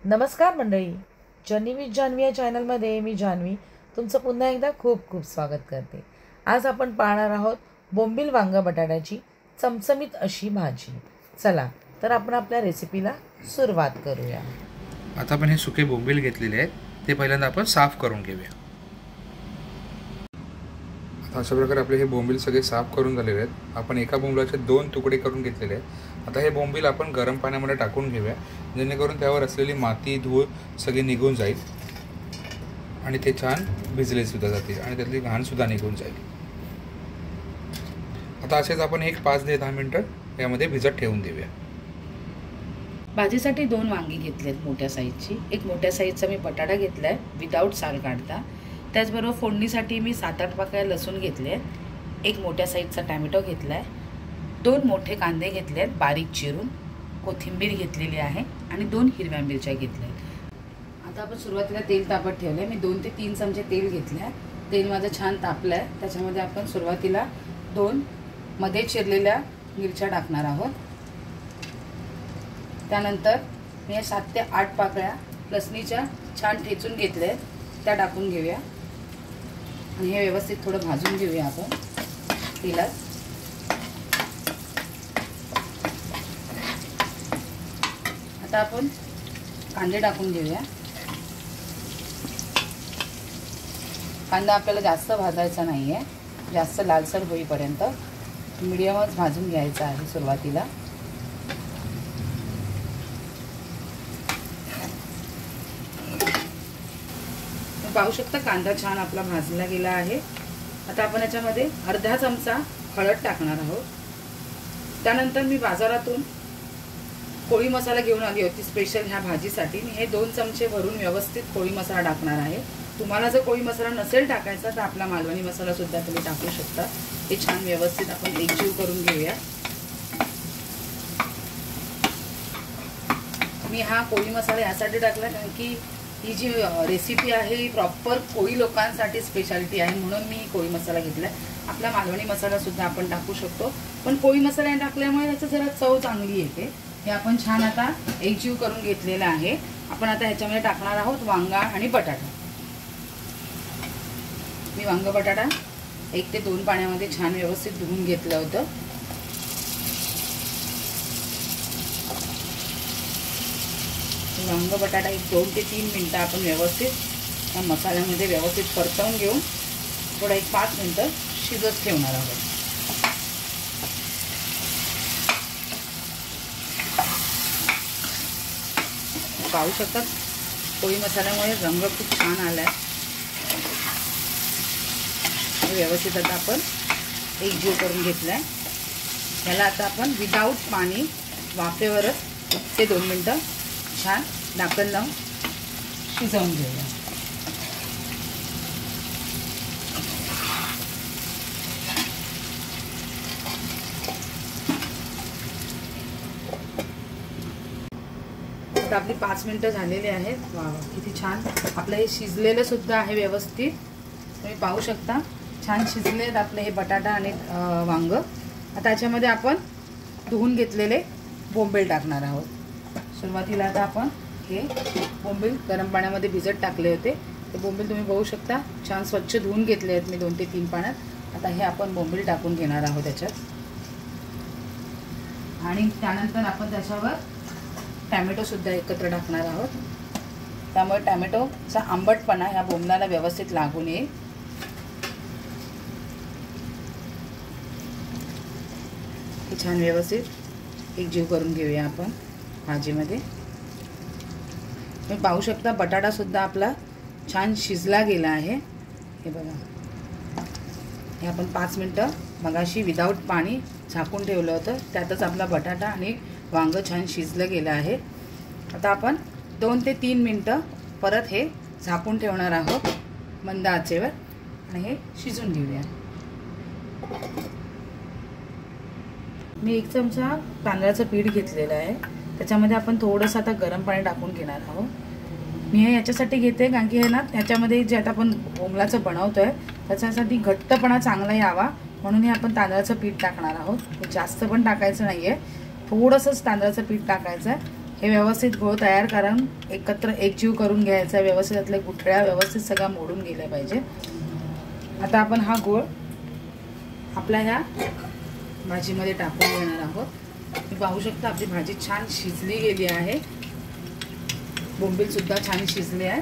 नमस्कार मंडळी, journey with Janhvi या चॅनलमध्ये मी जान्हवी तुमचं पुन्हा एकदा खूप खूप स्वागत करते। आज आपण पाहणार आहोत बोंबील वांग बटाट्याची चमचमीत अशी भाजी। चला तर आपण आपल्या रेसिपीला सुरुवात करूया। आता आपण हे सुके बोंबील घेतलेले आहेत, ते पहिल्यांदा आपण साफ करून घेऊया। आता अशा प्रकारे आपले हे बोंबील सगळे साफ करून झालेले आहेत। आपण एका बोंबलाचे 2 तुकडे करून घेतलेले आहेत। आता हे बोंबील आपण गरम पाण्यामध्ये टाकून घेऊया, जेणेकरून त्यावर असलेली माती धूळ सगळी निघून जाईल आणि ते छान भिजले सुद्धा जातील आणि त्यातली घाण सुद्धा निघून जाईल। आता असेच आपण एक 5 ते 10 मिनिटं यामध्ये भिजत ठेवून देऊया। भाजीसाठी 2 वांगी घेतलेत मोठ्या साईजची, एक मोठ्या साईजचा मी बटाटा घेतलाय विदाउट साल काढता। त्याचबरोबर फोडणीसाठी मी 7-8 पाकळ्या लसूण घेतले, एक मोठ्या साईजचा टोमॅटो घेतलाय, 2 मोठे कांदे घेतलेत बारीक चिरून, कोथिंबीर घेतलेली आहे आणि 2 हिरव्या मिरच्या घेतल्यात। आता आपण सुरुवातीला तेल तापत ठेवले, मी 2 ते 3 चमचे तेल घेतले। तेल माझं छान तापलंय, त्याच्यामध्ये आपण सुरुवातीला 2 मध्ये चिरलेल्या मिरच्या टाकणार आहोत। त्यानंतर मी 7 ते 8 पाकळ्या लसणीच्या छान ठेचून घेतल्या, त्या टाकून घेऊया आणि हे व्यवस्थित थोडं भाजून घेऊया आपण तेलात। आता आपण कांदे टाकून घेऊया। कांदा आपल्याला जास्त भाजायचा नाही आहे, जास्त लालसर होईपर्यंत मीडियमच भाजून घ्यायचा आहे सुरुवातीला। पाहू शकता कांदा छान आपला भाजला गेला आहे। आता आपण याच्यामध्ये अर्धा चमचा हळद टाकणार आहोत। त्यानंतर मी बाजारातून कोळी मसाला घेऊन आली होती स्पेशल ह्या भाजीसाठी। मी हे 2 चमचे भरून व्यवस्थित कोळी मसाला टाकणार आहे। तुम्हाला जर कोळी मसाला नसेल टाकायचा तर आपला मालवणी मसाला सुद्धा तुम्ही टाकू शकता। हे छान व्यवस्थित आपण एकजीव करून घेऊया। मी हा कोळी मसाला यासाठी टाकला कारण की ही जी रेसिपी आहे ही प्रॉपर कोळी लोकांसाठी स्पेशालिटी आहे, म्हणून मी कोळी मसाला घेतलाय। आपला मालवणी मसाला सुद्धा आपण टाकू शकतो, पण कोळी मसाला टाकल्यामुळे याची जरा चव चांगली येते। हे आपण छान आता एकजीव करून घेतलेलं आहे। आपण आता ह्याच्यामध्ये टाकणार आहोत वांगा आणि बटाटा। मी वांग बटाटा 1 ते 2 पाण्यामध्ये छान व्यवस्थित धुवून घेतलं होतं। वांग बटाटा 2 ते 3 मिनिटं आपण व्यवस्थित त्या मसाल्यामध्ये व्यवस्थित परतवून घेऊन थोडा 5 मिनिटं शिजत ठेवणार आहोत। पाहू शकता कोळी मसाल्यामुळे रंग खूप छान आलाय। व्यवस्थित आता आपण एकजीव करून घेतलाय। याला आता आपण विदाउट पाणी वाफेवरच 1 ते 2 मिनिटं छान झाकण लावून शिजवून घेऊया। आता आपली 5 मिनिटं झालेली आहेत। वा वा किती छान आपलं हे शिजलेलं सुद्धा आहे व्यवस्थित। तुम्ही पाहू शकता छान शिजलेत आपले हे बटाटा आणि वांग। आता याच्यामध्ये आपण धुवून घेतलेले बोंबील टाकणार आहोत। सुरुवातीला आता आपण हे बोंबील गरम पाण्यामध्ये भिजत टाकले होते, ते बोंबील तुम्ही बघू शकता छान स्वच्छ धुवून घेतले आहेत मी 2 ते 3 पाण्यात। आता हे आपण बोंबील टाकून घेणार आहोत त्याच्यात आणि त्यानंतर आपण त्याच्यावर टोमॅटो सुद्धा एकत्र टाकणार आहोत, त्यामुळे टोमॅटोचा आंबटपणा ह्या बोंबलाला व्यवस्थित लागून येईल। हे छान व्यवस्थित एकजीव करून घेऊया आपण भाजीमध्ये। तुम्ही पाहू शकता बटाटा सुद्धा आपला छान शिजला गेला आहे। हे बघा, हे आपण 5 मिनिटं मगाशी विदाउट पाणी झाकून ठेवलं होतं, त्यातच आपला बटाटा आणि वांग छान शिजलं गेलं आहे। आता आपण 2 ते 3 मिनिटं परत हे झाकून ठेवणार आहोत मंद आचेवर आणि हे शिजून घेऊया। मी 1 चमचा तांदळाचं पीठ घेतलेलं आहे, त्याच्यामध्ये आपण थोडंसं आता गरम पाणी टाकून घेणार आहोत। मी हे याच्यासाठी घेते कारण की हे ना त्याच्यामध्ये जे आता आपण बोंबलाचं बनवतोय त्याच्यासाठी घट्टपणा चांगला यावा म्हणून हे आपण तांदळाचं पीठ टाकणार आहोत। हे जास्त पण टाकायचं नाहीये, थोडंसंच तांदळाचं पीठ टाकायचं आहे। हे व्यवस्थित घोळ तयार करून एकत्र एकजीव करून घ्यायचा. व्यवस्थित त्यातल्या गुठळ्या व्यवस्थित सगळ्या मोडून गेल्या पाहिजे. आता आपण हा गोळ आपल्या ह्या भाजीमध्ये टाकून घेणार आहोत. तुम्ही पाहू शकता आपली भाजी छान शिजली गेली आहे. बोंबीलसुद्धा छान शिजले आहे.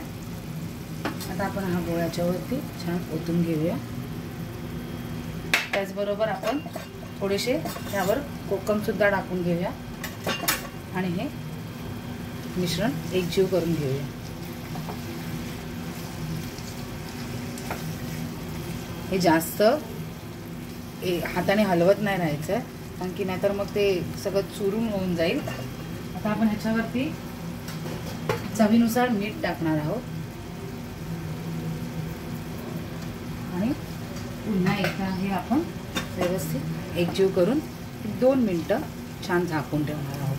आता आपण हा गोळ याच्यावरती छान ओतून घेऊया. त्याचबरोबर आपण थोडेसे त्यावर कोकमसुद्धा टाकून घेऊया आणि हे मिश्रण एकजीव करून घेऊया. हे जास्त हाताने हलवत नाही राहायचं, कारण की नाहीतर मग ते सगळं चुरून होऊन जाईल. आता आपण ह्याच्यावरती चवीनुसार मीठ टाकणार आहोत आणि पुन्हा एकदा हे आपण व्यवस्थित एकजीव करून 2 मिनिटं छान झाकून ठेवणार आहोत.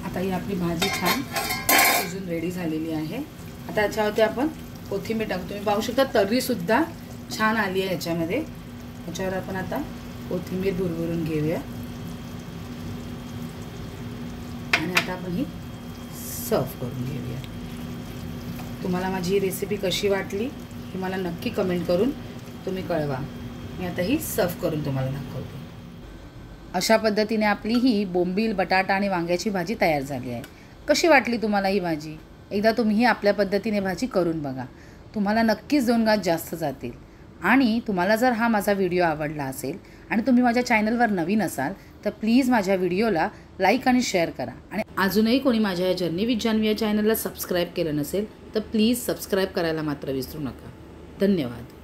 आता ही आपली भाजी छान शिजून रेडी झालेली आहे. आता याच्यावरती आपण कोथिंबीर टाकू. तुम्ही पाहू शकता तर्रीसुद्धा छान आली आहे याच्यामध्ये. याच्यावर आपण आता कोथिंबीर भुरभुरून घेऊया आणि आता आपण ही सर्व करून घेऊया. तुम्हाला माझी ही रेसिपी कशी वाटली ही मला नक्की कमेंट करून तुम्ही कळवा. मी आता ही सर्व करून तुम्हाला दाखवते. अशा पद्धतीने आपली ही बोंबील, बटाटा आणि वांग्याची भाजी तयार झाली आहे. कशी वाटली तुम्हाला ही भाजी? एकदा तुम्ही ही आपल्या पद्धतीने भाजी करून बघा. तुम्हाला नक्कीच 2 घास जास्त जातील. आणि तुम्हाला जर हा माझा व्हिडिओ आवडला असेल आणि तुम्ही माझ्या चॅनलवर नवीन असाल तर प्लीज माझ्या व्हिडिओला लाईक आणि शेअर करा. आणि अजूनही कोणी माझ्या या जर्नी विथ जान्हवी या चॅनलला सबस्क्राईब केलं नसेल तर प्लीज सबस्क्राईब करायला मात्र विसरू नका. धन्यवाद.